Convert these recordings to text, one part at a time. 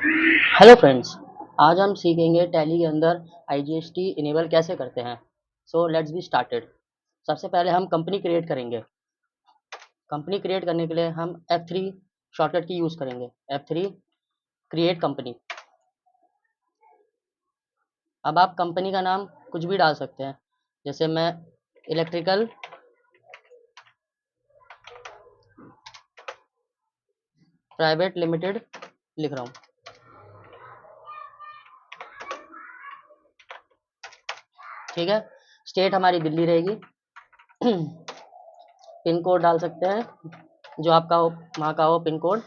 Hello friends, आज हम सीखेंगे टैली के अंदर आईजीएसटी इनेबल कैसे करते हैं। So let's be started. सबसे पहले हम कंपनी क्रिएट करेंगे। कंपनी क्रिएट करने के लिए हम F3 शॉर्टकट की यूज़ करेंगे। F3 create company. अब आप कंपनी का नाम कुछ भी डाल सकते हैं, जैसे मैं इलेक्ट्रिकल प्राइवेट लिमिटेड लिख रहा हूँ। ठीक है, स्टेट हमारी दिल्ली रहेगी। पिन कोड डाल सकते हैं जो आपका हो, वहाँ का हो pin code.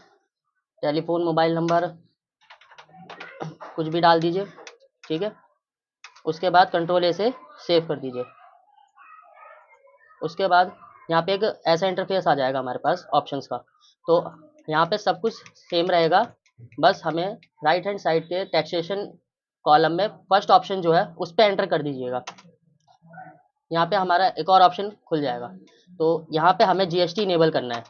Telephone mobile number कुछ भी डाल दीजिए। ठीक है, उसके बाद कंट्रोल ए से सेव कर दीजिए। उसके बाद यहाँ पे एक ऐसा इंटरफेस आ जाएगा हमारे पास ऑप्शंस का। तो यहाँ पे सब कुछ सेम रहेगा, बस हमें राइट हैंड साइड के टैक्सेशन कॉलम में फर्स्ट ऑप्शन जो है उस पर एंटर कर दीजिएगा। यहाँ पे हमारा एक और ऑप्शन खुल जाएगा। तो यहाँ पे हमें जीएसटी इनेबल करना है।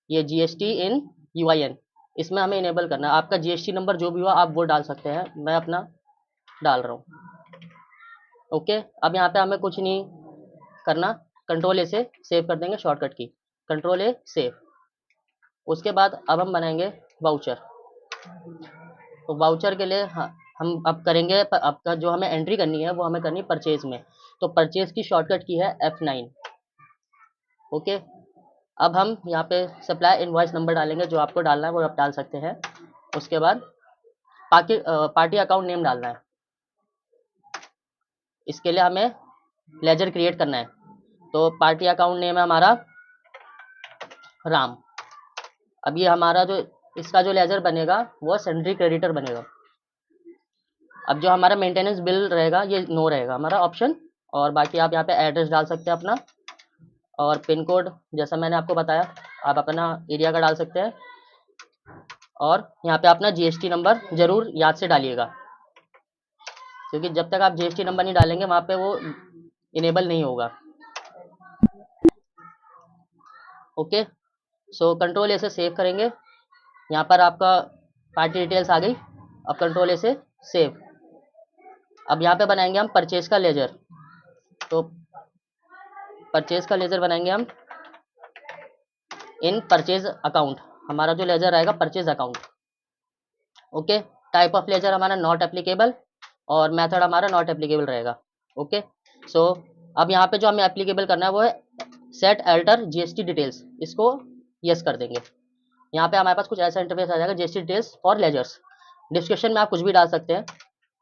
ये जीएसटी इन यूआईएन, इसमें हमें इनेबल करना है। आपका जीएसटी नंबर जो भी हुआ आप वो डाल सकते हैं, मैं अपना डाल रहा हूँ। ओके, अब यहाँ पे हमें कुछ नहीं करना, कंट्रोल ए से सेव कर देंगे शॉर्टकट की। कंट्रोल ए सेव। उसके बाद अब हम बनाएंगे वाउचर। तो वाउचर के लिए हम अब करेंगे, आपका जो हमें एंट्री करनी है वो हमें करनी है परचेज में। तो परचेज की शॉर्टकट की है F9। ओके, अब हम यहाँ पे सप्लाई इनवॉइस नंबर डालेंगे, जो आपको डालना है वो आप डाल सकते हैं। उसके बाद पार्टी अकाउंट नेम डालना है। इसके लिए हमें लेजर क्रिएट करना है। तो पार्टी अकाउंट नेम है हमारा राम। अब ये हमारा जो इसका जो लेजर बनेगा वो सेंट्री क्रेडिटर बनेगा। अब जो हमारा मेंटेनेंस बिल रहेगा ये नो रहेगा हमारा ऑप्शन। और बाकी आप यहाँ पे एड्रेस डाल सकते हैं अपना, और पिन कोड जैसा मैंने आपको बताया आप अपना एरिया का डाल सकते हैं। और यहाँ पे अपना जीएसटी नंबर जरूर याद से डालिएगा, क्योंकि जब तक आप जीएसटी नंबर नहीं डालेंगे वहाँ पे वो इनेबल नहीं होगा। ओके, सो कंट्रोल ए से सेव करेंगे। यहाँ पर आपका पार्टी डिटेल्स आ गई। अब कंट्रोल ए से सेव। अब यहाँ पे बनाएंगे हम परचेज का लेजर। तो परचेज का लेजर बनाएंगे हम इन परचेज अकाउंट। हमारा जो लेजर आएगा purchase account. Okay, type of ledger हमारा नॉट एप्लीकेबल, और मेथड हमारा नॉट एप्लीकेबल रहेगा। ओके, सो अब यहाँ पे जो हमें एप्लीकेबल करना है वो है सेट अल्टर जीएसटी डिटेल्स। इसको यस कर देंगे। यहाँ पे हमारे पास कुछ ऐसा इंटरफेस आ जाएगा, GST details for ledgers. Description में आप कुछ भी डाल सकते हैं।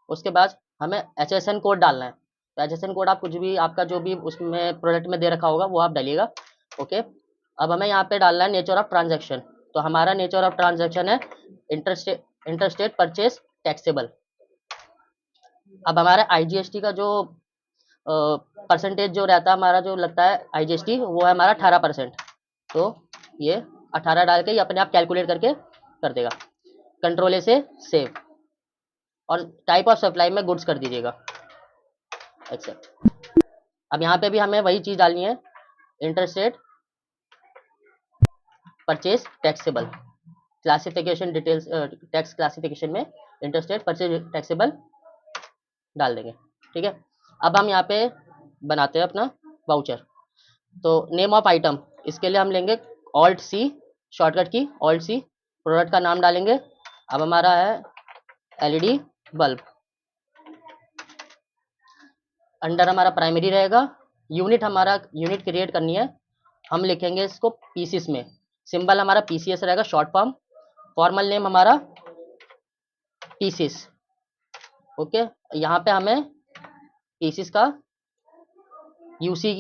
उसके बाद हमें HSN कोड डालना है। तो HSN कोड आप कुछ भी, आपका जो भी उसमें प्रोडक्ट में दे रखा होगा वो आप डालिएगा। ओके, अब हमें यहाँ पे डालना है नेचर ऑफ ट्रांजैक्शन। तो हमारा नेचर ऑफ ट्रांजैक्शन है इंटरस्टेट परचेज टैक्सेबल। अब हमारा आईजीएसटी का जो परसेंटेज जो रहता है हमारा, जो लगता है आईजीएसटी, वो है हमारा 18%। तो ये 18 डाल के ये अपने आप कैलकुलेट करके कर देगा। कंट्रोल ए से सेव, और टाइप ऑफ सप्लाई में गुड्स कर दीजिएगा, एक्सेप्ट। अब यहाँ पे भी हमें वही चीज़ डालनी है, interstate purchase taxable classification details. Tax classification में इंटरस्टेट परचेज टैक्सेबल डाल देंगे। ठीक है, अब हम यहाँ पे बनाते हैं अपना वाउचर। तो नेम ऑफ आइटम, इसके लिए हम लेंगे ऑल्ट सी शॉर्टकट की, ऑल्ट सी। प्रोडक्ट का नाम डालेंगे। अब हमारा है एलईडी बल्ब। अंडर हमारा प्राइमरी रहेगा। यूनिट, हमारा यूनिट क्रिएट करनी है, हम लिखेंगे इसको पीसीस में। सिंबल हमारा पीसीएस रहेगा, शॉर्ट फॉर्म। फॉर्मल नेम हमारा पीसीस। ओके, यहाँ पे हमें पीसीस का यूसी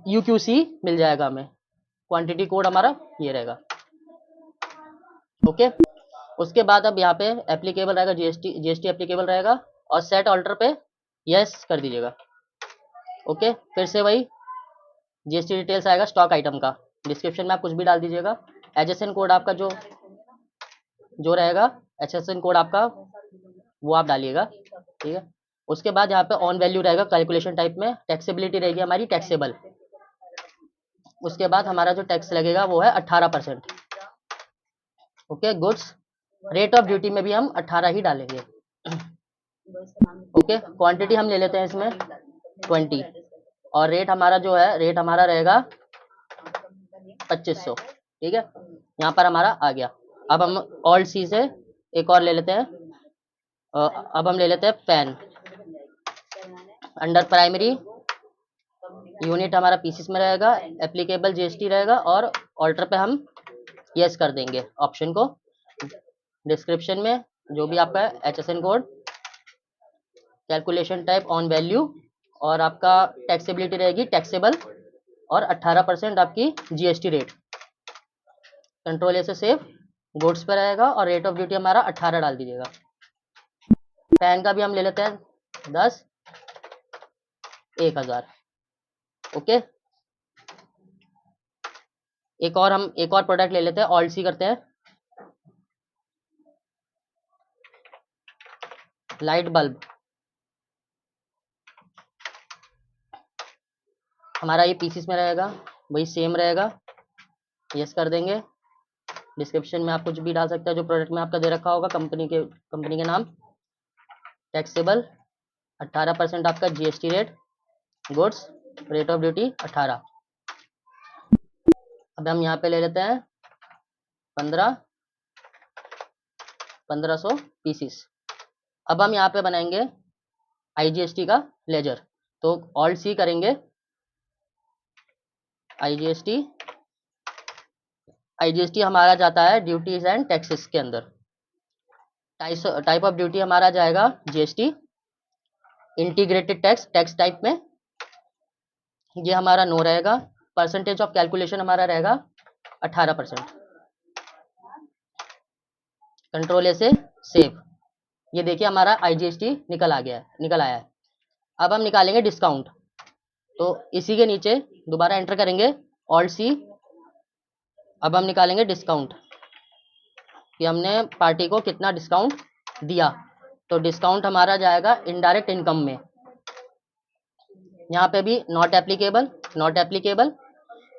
यूक्यूसी मिल जाएगा हमें। क्वांटिटी कोड हमारा ये रहेगा। ओके, उसके बाद अब यहाँ पे एप्लीकेबल रहेगा जीएसटी एप्लीकेबल रहेगा, और सेट ऑल्टर पे यस कर दीजिएगा। ओके, फिर से वही जीएसटी डिटेल्स आएगा स्टॉक आइटम का। डिस्क्रिप्शन में आप कुछ भी डाल दीजिएगा। HSN कोड आपका जो जो रहेगा, HSN कोड आपका वो आप डालिएगा। ठीक है, उसके बाद यहाँ पे ऑन वैल्यू रहेगा कैलकुलेशन टाइप में। टैक्सेबिलिटी रहेगी हमारी टैक्सेबल। उसके बाद हमारा जो टैक्स लगेगा वो है 18%। Okay, goods rate of duty में भी हम 18 ही डालेंगे। ओके, क्वांटिटी हम ले लेते हैं इसमें 20 और रेट हमारा जो है, रेट हमारा रहेगा 2500। ठीक है, यहाँ पर हमारा आ गया। अब हम ऑल्ट सी से एक और ले लेते हैं। अब हम ले लेते हैं पेन। अंडर प्राइमरी यूनिट हमारा पीसीस में रहेगा, एप्लीकेबल जीएसटी रहेगा और ऑल्टर पे हम यस कर देंगे ऑप्शन को। डिस्क्रिप्शन में जो भी आपका HSN code, calculation type on value और आपका टैक्सेबिलिटी रहेगी टैक्सेबल और 18% आपकी जीएसटी रेट। कंट्रोल ए से सेव, गुड्स पे रहेगा और रेट ऑफ ड्यूटी हमारा 18 डाल दीजिएगा। पैन का भी हम ले लेते हैं 10, 1000। ओके, एक और प्रोडक्ट ले लेते हैं, ऑल्ट सी करते हैं। लाइट बल्ब हमारा ये पीसीस में रहेगा, वही सेम रहेगा, यस कर देंगे। डिस्क्रिप्शन में आप कुछ भी डाल सकते हैं जो प्रोडक्ट में आपका दे रखा होगा, कंपनी के नाम, टैक्सेबल 18% आपका GST rate, goods rate of duty 18। अब हम यहाँ पे ले लेते हैं 1500 पीसीस। अब हम यहाँ पे बनाएंगे आईजीएसटी का लेजर, तो ऑल्ट सी करेंगे, आईजीएसटी हमारा जाता है ड्यूटीज एंड टैक्सेस के अंदर। टाइप ऑफ ड्यूटी हमारा जाएगा जीएसटी, इंटीग्रेटेड टैक्स टाइप में ये हमारा नो रहेगा। परसेंटेज ऑफ कैलकुलेशन हमारा रहेगा 18%। कंट्रोल ए से सेव, ये देखिए हमारा आईजीएसटी निकल आया है। अब हम निकालेंगे डिस्काउंट, तो इसी के नीचे दोबारा एंटर करेंगे ऑल्ट सी। अब हम निकालेंगे डिस्काउंट कि हमने पार्टी को कितना डिस्काउंट दिया, तो डिस्काउंट हमारा जाएगा इनडायरेक्ट इनकम में। यहाँ पे भी नॉट एप्लीकेबल,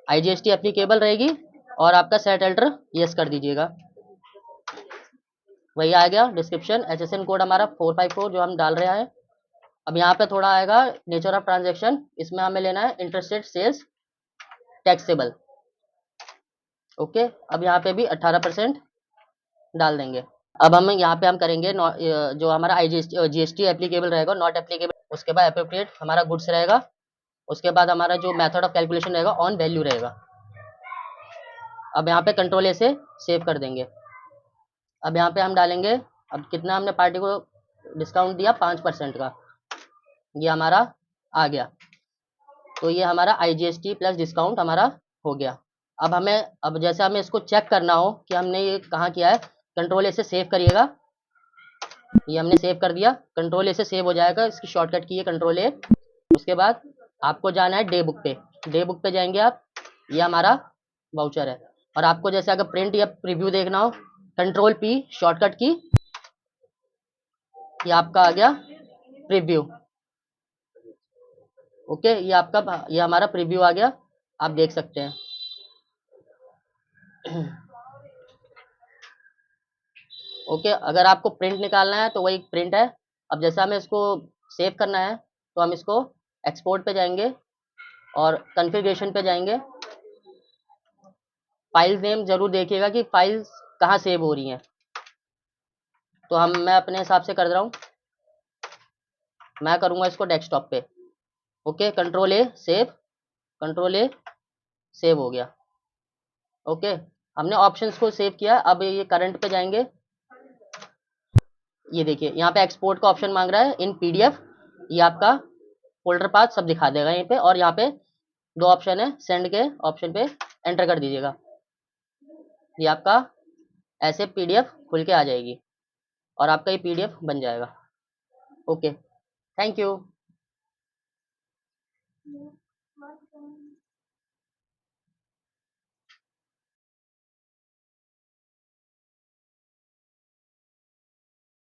आईजीएसटी एप्लीकेबल रहेगी और आपका सेट अल्टर यस कर दीजिएगा। वही आ गया डिस्क्रिप्शन, एचएसएन कोड हमारा 454 जो हम डाल रहे हैं। अब यहाँ पे थोड़ा आएगा नेचर ऑफ ट्रांजैक्शन, इसमें हमें लेना है इंटरेस्टेड सेल्स टैक्सेबल। ओके, अब यहाँ पे भी 18% डाल देंगे। अब हम यहाँ पे हम करेंगे जो हमारा जीएसटी एप्लीकेबल रहेगा, नॉट एप्लीकेबल, उसके बाद एप्रोप्रिएट हमारा गुड्स रहेगा, उसके बाद हमारा जो मेथड ऑफ कैलकुलेशन रहेगा ऑन वैल्यू रहेगा। अब यहाँ पे कंट्रोल ए से सेव कर देंगे। अब यहाँ पे हम डालेंगे, अब कितना हमने पार्टी को डिस्काउंट दिया 5% का, ये हमारा आ गया। तो ये हमारा आईजीएसटी प्लस डिस्काउंट हमारा हो गया। अब जैसे हमें इसको चेक करना हो कि हमने ये कहाँ किया है, कंट्रोल ए से सेव करिएगा। ये हमने सेव कर दिया, कंट्रोल ए से सेव हो जाएगा, इसकी शॉर्टकट की है कंट्रोल ए। उसके बाद आपको जाना है डे बुक पे, डे बुक पे जाएंगे आप, ये हमारा वाउचर है। और आपको जैसे अगर प्रिंट या प्रीव्यू देखना हो, कंट्रोल पी शॉर्टकट की, ये आपका आ गया प्रीव्यू। ओके, ये हमारा प्रीव्यू आ गया, आप देख सकते हैं। ओके, अगर आपको प्रिंट निकालना है तो वही प्रिंट है। अब जैसे हमें इसको सेव करना है, तो हम इसको एक्सपोर्ट पे जाएंगे और कॉन्फ़िगरेशन पे जाएंगे। फाइल नेम जरूर देखिएगा कि फाइल्स कहाँ सेव हो रही हैं। तो मैं अपने हिसाब से कर रहा हूँ, मैं करूँगा इसको डेस्कटॉप पे। ओके, कंट्रोल ए सेव हो गया। ओके, हमने ऑप्शंस को सेव किया। अब ये करंट पे जाएंगे, ये देखिए यहाँ पे एक्सपोर्ट का ऑप्शन मांग रहा है इन पीडीएफ, ये आपका फोल्डर पाथ सब दिखा देगा यहीं पे। और यहाँ पे दो ऑप्शन है, सेंड के ऑप्शन पे एंटर कर दीजिएगा, ये आपका ऐसे पीडीएफ खुल के आ जाएगी और आपका ये पीडीएफ बन जाएगा। Okay, thank you.